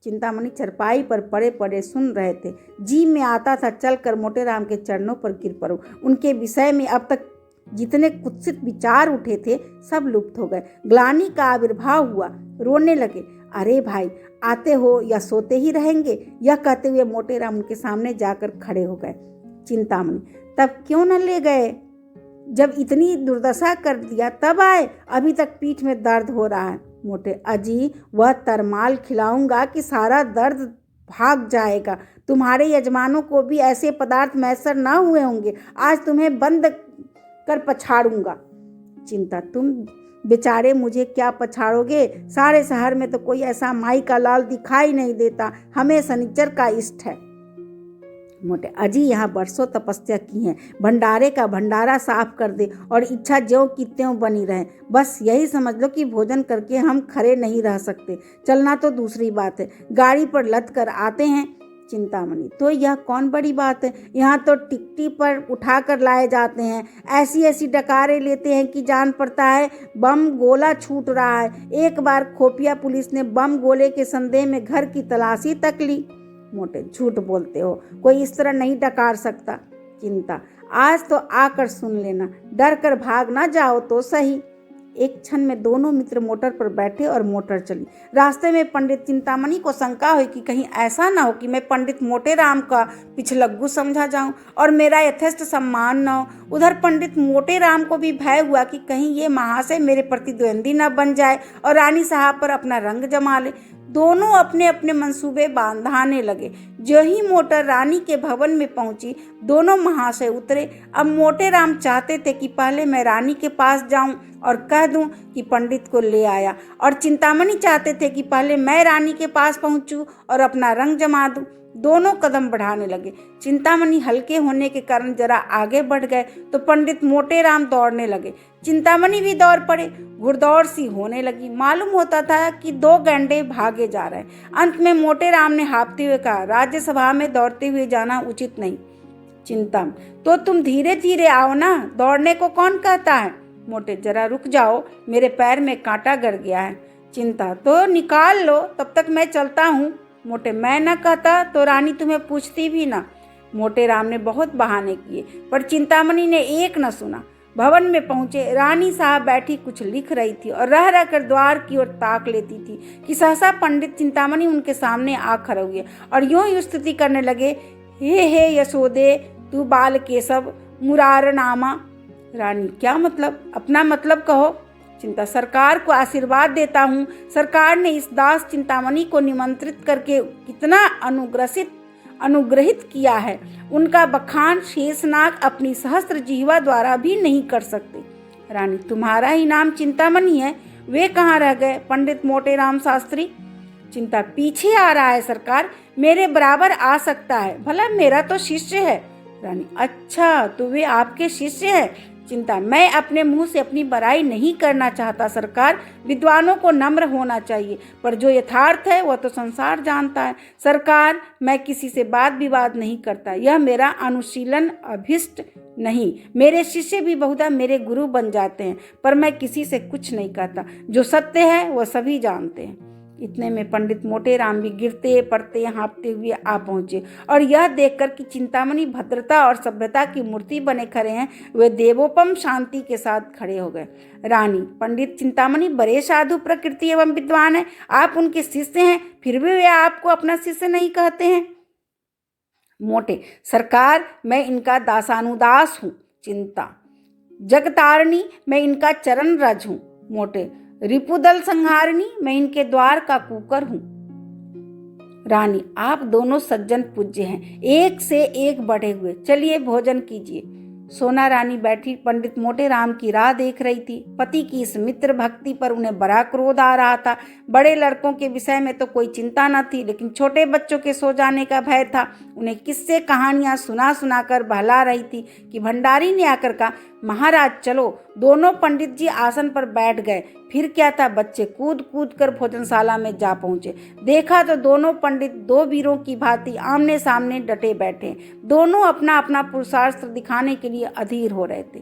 चिंतामणि चरपाई पर पड़े पड़े सुन रहे थे। जी में आता था चलकर मोटे राम के चरणों पर गिर पड़ूं। उनके विषय में अब तक जितने कुत्सित विचार उठे थे सब लुप्त हो गए। ग्लानि का आविर्भाव हुआ। रोने लगे। अरे भाई, आते हो या सोते ही रहेंगे? यह कहते हुए मोटे राम उनके सामने जाकर खड़े हो गए। चिंतामणि, तब क्यों न ले गए? जब इतनी दुर्दशा कर दिया तब आए। अभी तक पीठ में दर्द हो रहा है। मोटे, अजी वह तरमाल खिलाऊंगा कि सारा दर्द भाग जाएगा। तुम्हारे यजमानों को भी ऐसे पदार्थ मैसर न हुए होंगे। आज तुम्हें बंद कर पछाड़ूंगा। चिंता, तुम बेचारे मुझे क्या पछाड़ोगे? सारे शहर में तो कोई ऐसा माई का लाल दिखाई नहीं देता। हमें शनिचर का इष्ट है। मोटे, अजी यहाँ बरसों तपस्या की है। भंडारे का भंडारा साफ कर दे और इच्छा ज्यों की त्यों बनी रहे। बस यही समझ लो कि भोजन करके हम खड़े नहीं रह सकते। चलना तो दूसरी बात है, गाड़ी पर लद कर आते हैं। चिंतामणि, तो यह कौन बड़ी बात है? यहाँ तो टिकटी पर उठाकर लाए जाते हैं। ऐसी ऐसी डकारे लेते हैं कि जान पड़ता है बम गोला छूट रहा है। एक बार खोपिया पुलिस ने बम गोले के संदेह में घर की तलाशी तक ली। मोटे, झूठ बोलते हो, कोई इस तरह नहीं डकार सकता। चिंता, आज तो आकर सुन लेना, डर कर भाग ना जाओ तो सही। एक क्षण में दोनों मित्र मोटर पर बैठे और मोटर चली। रास्ते में पंडित चिंतामणि को शंका हुई कि कहीं ऐसा ना हो कि मैं पंडित मोटेराम का पिछलग्गू समझा जाऊं और मेरा यथेष्ट सम्मान न हो। उधर पंडित मोटेराम को भी भय हुआ कि कहीं ये महाशय मेरे प्रतिद्वंदी न बन जाए और रानी साहब पर अपना रंग जमा ले। दोनों अपने अपने मंसूबे बांधाने लगे। जो ही मोटर रानी के भवन में पहुंची, दोनों महाशय उतरे। अब मोटेराम चाहते थे कि पहले मैं रानी के पास जाऊं और कह दूं कि पंडित को ले आया, और चिंतामणि चाहते थे कि पहले मैं रानी के पास पहुंचूं और अपना रंग जमा दूं। दोनों कदम बढ़ाने लगे। चिंतामणि हल्के होने के कारण जरा आगे बढ़ गए तो पंडित मोटेराम दौड़ने लगे। चिंतामणि भी दौड़ पड़े। घुड़दौड़ सी होने लगी। मालूम होता था कि दो गैंडे भागे जा रहे हैं। अंत में मोटेराम ने हाँफते हुए कहा, राज्यसभा में दौड़ते हुए जाना उचित नहीं। चिंता, तो तुम धीरे धीरे आओ ना, दौड़ने को कौन कहता है। मोटे, जरा रुक जाओ, मेरे पैर में कांटा गड़ गया है। चिंता, तो निकाल लो, तब तक मैं चलता हूँ। मोटे, मैं न कहता तो रानी तुम्हें पूछती भी ना। मोटेराम ने बहुत बहाने किए पर चिंतामणि ने एक न सुना। भवन में पहुंचे। रानी साहब बैठी कुछ लिख रही थी और रह रह कर द्वार की ओर ताक लेती थी कि सहसा पंडित चिंतामणि उनके सामने आ खड़े हुए और यूं ही स्तुति करने लगे, हे यशोदे, तू बाल केशव मुरार नामा। रानी, क्या मतलब? अपना मतलब कहो। चिंता, सरकार को आशीर्वाद देता हूँ। सरकार ने इस दास चिंतामणि को निमंत्रित करके कितना अनुग्रहित किया है। उनका बखान शेषनाग अपनी सहस्त्र जिह्वा द्वारा भी नहीं कर सकते। रानी, तुम्हारा ही नाम चिंतामणि है, वे कहाँ रह गए पंडित मोटेराम शास्त्री? चिंता, पीछे आ रहा है सरकार, मेरे बराबर आ सकता है, भला मेरा तो शिष्य है। रानी, अच्छा, तो वे आपके शिष्य है। चिंता, मैं अपने मुंह से अपनी बड़ाई नहीं करना चाहता सरकार, विद्वानों को नम्र होना चाहिए, पर जो यथार्थ है वह तो संसार जानता है। सरकार, मैं किसी से वाद विवाद नहीं करता, यह मेरा अनुशीलन अभिष्ट नहीं। मेरे शिष्य भी बहुधा मेरे गुरु बन जाते हैं, पर मैं किसी से कुछ नहीं कहता। जो सत्य है वह सभी जानते हैं। इतने में पंडित मोटेराम भी गिरते पड़ते हाँफते हुए आ पहुंचे और यह देखकर कि चिंतामणि भद्रता और सभ्यता की मूर्ति बने खड़े हैं, वे देवोपम शांति के साथ खड़े हो गए। रानी, पंडित चिंतामणि बड़े साधु प्रकृति एवं विद्वान है, आप उनके शिष्य हैं, फिर भी वे आपको अपना शिष्य नहीं कहते हैं। मोटे, सरकार, मैं इनका दासानुदास हूँ। चिंता, जगतारिणी, मैं इनका चरण रज हूँ। मोटे, रिपुदल संहारिणी, मैं इनके द्वार का कुकर हूं। रानी, आप दोनों सज्जन पूज्य हैं, एक से एक बढ़े हुए, चलिए भोजन कीजिए। सोना रानी बैठी पंडित मोटेराम की राह देख रही थी। पति की इस मित्र भक्ति पर उन्हें बड़ा क्रोध आ रहा था। बड़े लड़कों के विषय में तो कोई चिंता न थी, लेकिन छोटे बच्चों के सो जाने का भय था। उन्हें किस्से कहानियां सुना सुना कर बहला रही थी कि भंडारी ने आकर कहा, महाराज चलो। दोनों पंडित जी आसन पर बैठ गए। फिर क्या था, बच्चे कूद कूद कर भोजनशाला में जा पहुंचे। देखा तो दोनों पंडित दो वीरों की भांति आमने सामने डटे बैठे। दोनों अपना अपना पुरुषार्थ दिखाने के लिए अधीर हो रहे थे।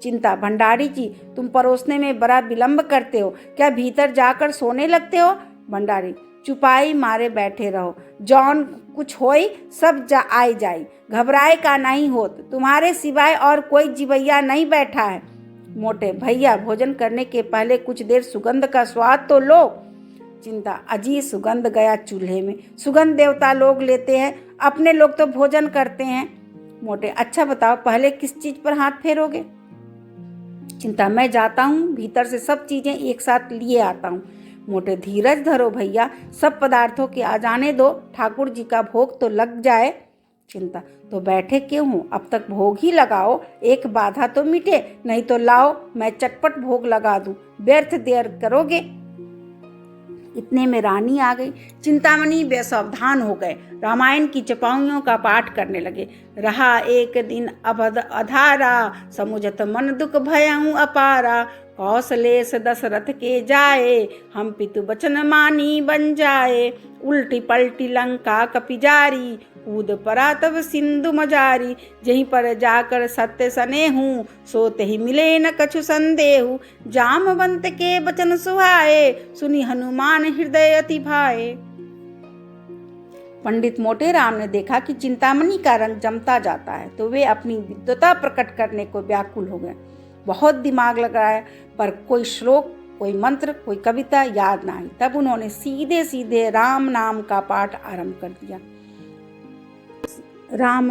चिंता, भंडारी जी, तुम परोसने में बड़ा विलंब करते हो, क्या भीतर जाकर सोने लगते हो? भंडारी, चुपाई मारे बैठे रहो, जौन कुछ होई सब आए जाई, घबराए का नहीं होत, तुम्हारे सिवाय और कोई जिवैया नहीं बैठा है। मोटे, भैया, भोजन करने के पहले कुछ देर सुगंध का स्वाद तो लो। चिंता, अजी सुगंध गया चूल्हे में, सुगंध देवता लोग लेते हैं, अपने लोग तो भोजन करते हैं। मोटे, अच्छा बताओ, पहले किस चीज पर हाथ फेरोगे? चिंता, मैं जाता हूँ, भीतर से सब चीजें एक साथ लिए आता हूँ। मोटे, धीरज धरो भैया, सब पदार्थों के आ जाने दो, ठाकुर जी का भोग तो लग जाए। चिंता, तो बैठे क्यों हो, अब तक भोग ही लगाओ, एक बाधा तो मिटे, नहीं तो लाओ मैं चटपट भोग लगा दूं, व्यर्थ देर करोगे। इतने में रानी आ गई। चिंतामणि बेसावधान हो गए, रामायण की चपाइयों का पाठ करने लगे। रहा एक दिन अभद अधारा, समुझत मन दुख भयऊ अपारा, कौशलेश दशरथ के जाए, हम पितु बचन मानी बन जाए, उल्टी पलटी लंका कपिजारी, कूद परा तब सिंधु मजारी, जहीं पर जाकर सत्य सने हूँ, सोते ही मिले न कछु संदेहु, जामवंत के बचन सुहाए, सुनी हनुमान हृदय अति भाए। पंडित मोटेराम ने देखा कि चिंतामणि का रंग जमता जाता है, तो वे अपनी विद्वता प्रकट करने को व्याकुल हो गए। बहुत दिमाग लगाया, पर कोई श्लोक, कोई मंत्र, कोई कविता याद ना आई। तब उन्होंने सीधे सीधे राम नाम का पाठ आरंभ कर दिया। राम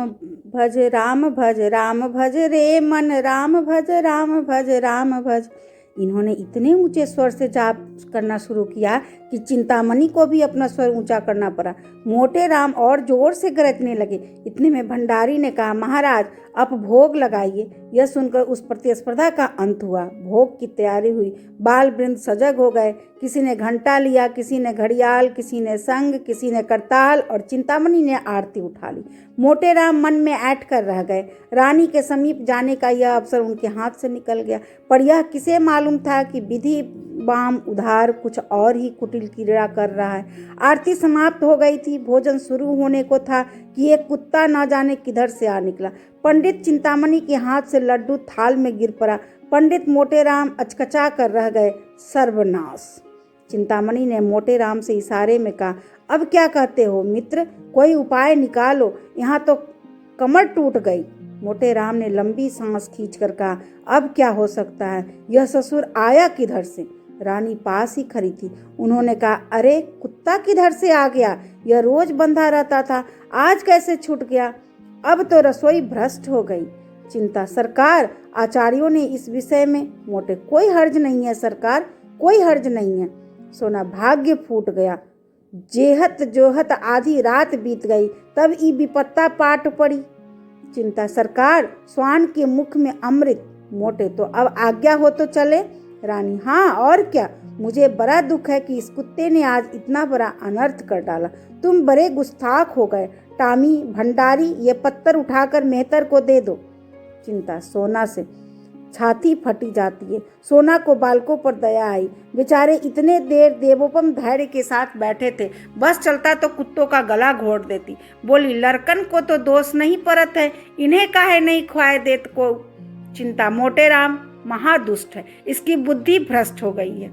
भज राम भज राम भज रे मन, राम भज राम भज राम भज। इन्होंने इतने ऊंचे स्वर से जाप करना शुरू किया कि चिंतामणि को भी अपना स्वर ऊंचा करना पड़ा। मोटे राम और जोर से गरजने लगे। इतने में भंडारी ने कहा, महाराज अब भोग लगाइए। यह सुनकर उस प्रतिस्पर्धा का अंत हुआ। भोग की तैयारी हुई। बाल वृंद सजग हो गए। किसी ने घंटा लिया, किसी ने घड़ियाल, किसी ने संग, किसी ने करताल, और चिंतामणि ने आरती उठा ली। मोटे राम मन में ऐंठ कर रह गए। रानी के समीप जाने का यह अवसर उनके हाथ से निकल गया, पर यह किसे मालूम था कि विधि वाम उधार कुछ और ही कुटिल क्रीड़ा कर रहा है। आरती समाप्त हो गई थी। भोजन शुरू होने को था कि एक कुत्ता न जाने किधर से आ निकला। पंडित चिंतामणि के हाथ से लड्डू थाल में गिर पड़ा। पंडित मोटे राम अचकचा कर रह गए। सर्वनाश! चिंतामणि ने मोटे राम से इशारे में कहा, अब क्या कहते हो मित्र, कोई उपाय निकालो, यहाँ तो कमर टूट गई। मोटे राम ने लंबी सांस खींचकर कहा, अब क्या हो सकता है, यह ससुर आया किधर से? रानी पास ही खड़ी थी। उन्होंने कहा, अरे कुत्ता किधर से आ गया? यह रोज बंधा रहता था, आज कैसे छूट गया? अब तो रसोई भ्रष्ट हो गई। चिंता, सरकार, आचार्यों ने इस विषय में। मोटे, कोई हर्ज नहीं है सरकार, कोई हर्ज नहीं है। सोना, भाग्य फूट गया। जेहत जोहत आधी रात बीत गई, तब ई विपत्ता पाट पड़ी। चिंता, सरकार, स्वान के मुख में अमृत। मोटे, तो अब आज्ञा हो तो चले। रानी, हाँ और क्या, मुझे बड़ा दुख है कि इस कुत्ते ने आज इतना बड़ा अनर्थ कर डाला। तुम बड़े गुस्ताख हो गए। टामी, भंडारी, ये पत्थर उठाकर मेहतर को दे दो। चिंता, सोना से छाती फटी जाती है। सोना को बालकों पर दया आई। बेचारे इतने देर देवोपम धैर्य के साथ बैठे थे, बस चलता तो कुत्तों का गला घोट देती। बोली, लड़कन को तो दोष नहीं परत है, इन्हें काहे नहीं खुआए देत को। चिंता, मोटे राम महादुष्ट है, इसकी बुद्धि भ्रष्ट हो गई है।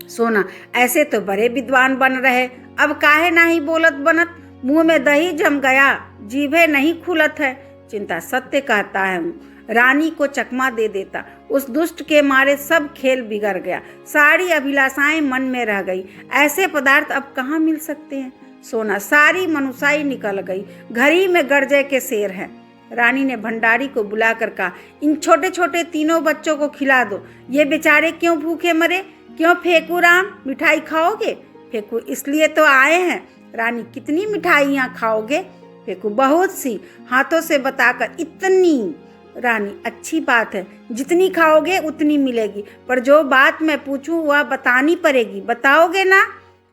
सोना, ऐसे तो बड़े विद्वान बन रहे, अब काहे नहीं बोलत बनत, मुंह में दही जम गया, जीभे नहीं खुलत है। चिंता, सत्य कहता है, रानी को चकमा दे देता, उस दुष्ट के मारे सब खेल बिगड़ गया, सारी अभिलाषाएं मन में रह गई। ऐसे पदार्थ अब कहाँ मिल सकते हैं। सोना, सारी मनुष्याई निकल गई, घड़ी में गरजे के शेर है। रानी ने भंडारी को बुलाकर कहा, इन छोटे छोटे तीनों बच्चों को खिला दो, ये बेचारे क्यों भूखे मरे। क्यों फेंकू राम, मिठाई खाओगे? फेंकू, इसलिए तो आए हैं। रानी, कितनी मिठाइयाँ खाओगे? फेंकू, बहुत सी, हाथों से बताकर। इतनी? रानी, अच्छी बात है, जितनी खाओगे उतनी मिलेगी, पर जो बात मैं पूछूं वह बतानी पड़ेगी, बताओगे ना?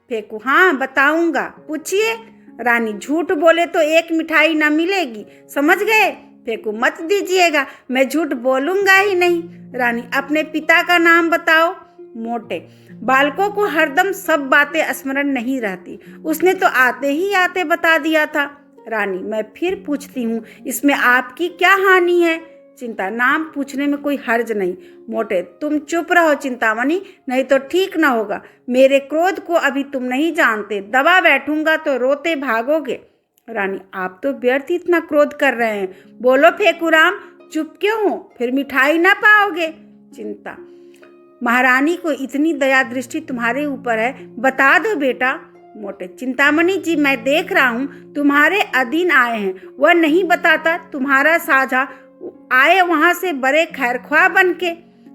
फेंकू, हाँ बताऊंगा, पूछिए। रानी, झूठ बोले तो एक मिठाई ना मिलेगी, समझ गए? फेंकू, मत दीजिएगा, मैं झूठ बोलूंगा ही नहीं। रानी, अपने पिता का नाम बताओ। मोटे, बालकों को हरदम सब बातें स्मरण नहीं रहती, उसने तो आते ही आते बता दिया था। रानी, मैं फिर पूछती हूँ, इसमें आपकी क्या हानि है? चिंता, नाम पूछने में कोई हर्ज नहीं। मोटे, तुम चुप रहो चिंतामणि, नहीं तो ठीक न होगा। मेरे क्रोध को अभी तुम नहीं जानते, दबा बैठूंगा तो रोते भागोगे। रानी, आप तो व्यर्थ इतना क्रोध कर रहे हैं, बोलो फेंकूराम, चुप क्यों हो, फिर मिठाई ना पाओगे। चिंता, महारानी को इतनी दया दृष्टि तुम्हारे ऊपर है, बता दो बेटा। मोटे, चिंतामणि जी, मैं देख रहा हूँ तुम्हारे अधीन आए हैं, वह नहीं बताता, तुम्हारा साझा आए वहां से बड़े खैरख्वाह बन के।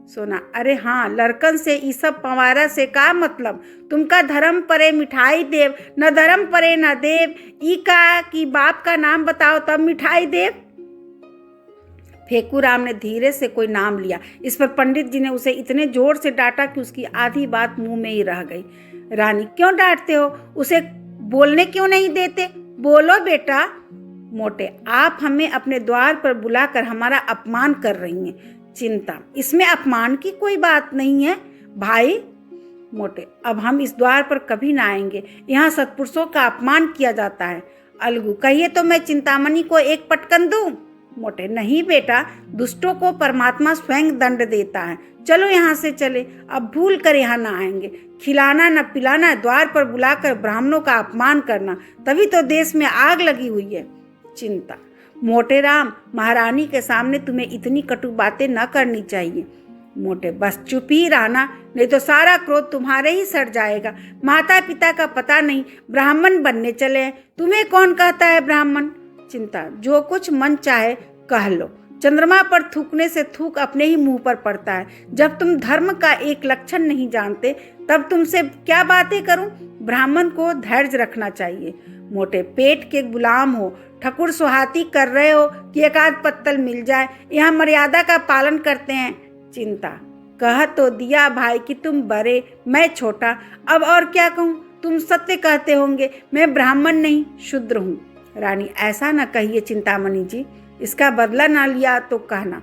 सोना, अरे हाँ, लड़कन से ई सब पवारा से का मतलब, तुमका धर्म परे मिठाई देव, न धर्म परे न देव, ई का कि बाप का नाम बताओ तब मिठाई देव। फेंकूराम ने धीरे से कोई नाम लिया। इस पर पंडित जी ने उसे इतने जोर से डांटा कि उसकी आधी बात मुंह में ही रह गई। रानी, क्यों डांटते हो, उसे बोलने क्यों नहीं देते, बोलो बेटा। मोटे, आप हमें अपने द्वार पर बुलाकर हमारा अपमान कर रही हैं। चिंता, इसमें अपमान की कोई बात नहीं है भाई। मोटे, अब हम इस द्वार पर कभी ना आएंगे, यहाँ सत्पुरुषों का अपमान किया जाता है। अलगू, कहिए तो मैं चिंतामणि को एक पटकन दूं। मोटे, नहीं बेटा, दुष्टों को परमात्मा स्वयं दंड देता है, चलो यहाँ से चले, अब भूल कर यहाँ ना आएंगे। खिलाना न पिलाना, द्वार पर बुलाकर ब्राह्मणों का अपमान करना, तभी तो देश में आग लगी हुई है। चिंता, मोटे राम, महारानी के सामने तुम्हें इतनी कटु बातें न करनी चाहिए। मोटे, बस चुप ही रहना, नहीं तो सारा क्रोध तुम्हारे ही सड़ जाएगा। माता पिता का पता नहीं, ब्राह्मण बनने चले हैं। तुम्हें कौन कहता है ब्राह्मण? चिंता, जो कुछ मन चाहे कह लो। चंद्रमा पर थूकने से थूक अपने ही मुंह पर पड़ता है। जब तुम धर्म का एक लक्षण नहीं जानते तब तुमसे क्या बातें करूं? ब्राह्मण को धैर्य रखना चाहिए। मोटे, पेट के गुलाम हो, ठकुर सुहाती कर रहे हो कि एक आध पत्तल मिल जाए। यहाँ मर्यादा का पालन करते हैं। चिंता, कह तो दिया भाई कि तुम बड़े, मैं छोटा, अब और क्या कहूँ? तुम सत्य कहते होंगे, मैं ब्राह्मण नहीं शूद्र हूँ। रानी, ऐसा न कहिए चिंतामणि जी, इसका बदला ना लिया तो कहना।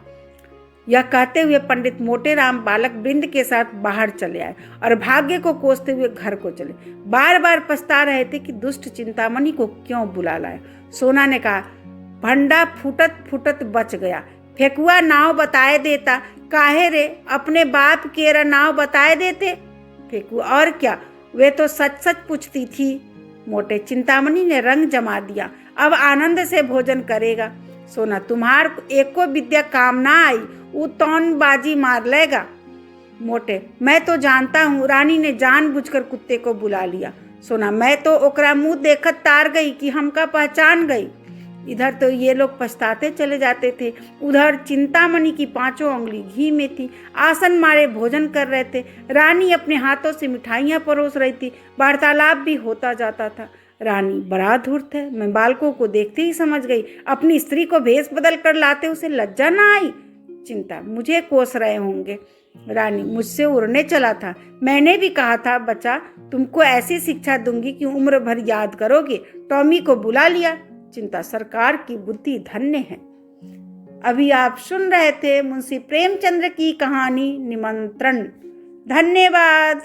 यह कहते हुए पंडित मोटे राम बालक वृंद के साथ बाहर चले आए और भाग्य को कोसते हुए घर को चले। बार बार पछता रहे थे कि दुष्ट चिंतामणि को क्यों बुला लाया। सोना ने कहा, भंडा फूटत फूटत बच गया, फेकुआ नाव बताए देता। काहे रे, अपने बाप के नाव बताए देते। फेकुआ, और क्या, वे तो सच सच पूछती थी। मोटे, चिंतामणि ने रंग जमा दिया, अब आनंद से भोजन करेगा। सोना, तुम्हार एको विद्या काम ना आई, वो तौन बाजी मार लेगा। मोटे, मैं तो जानता हूँ, रानी ने जानबूझकर कुत्ते को बुला लिया। सोना, मैं तो ओकरा मुंह देखत तार गई कि हमका पहचान गई। इधर तो ये लोग पछताते चले जाते थे, उधर चिंतामणि की 5 उंगली घी में थी। आसन मारे भोजन कर रहे थे। रानी अपने हाथों से मिठाइयाँ परोस रही थी। वार्तालाप भी होता जाता था। रानी, बड़ा धूर्त है, मैं बालकों को देखते ही समझ गई। अपनी स्त्री को भेष बदल कर लाते उसे लज्जा ना आई। चिंता, मुझे कोस रहे होंगे। रानी, मुझसे उड़ने चला था। मैंने भी कहा था बच्चा, तुमको ऐसी शिक्षा दूंगी कि उम्र भर याद करोगे। टॉमी को बुला लिया। चिंता, सरकार की बुद्धि धन्य है। अभी आप सुन रहे थे मुंशी प्रेमचंद्र की कहानी निमंत्रण। धन्यवाद।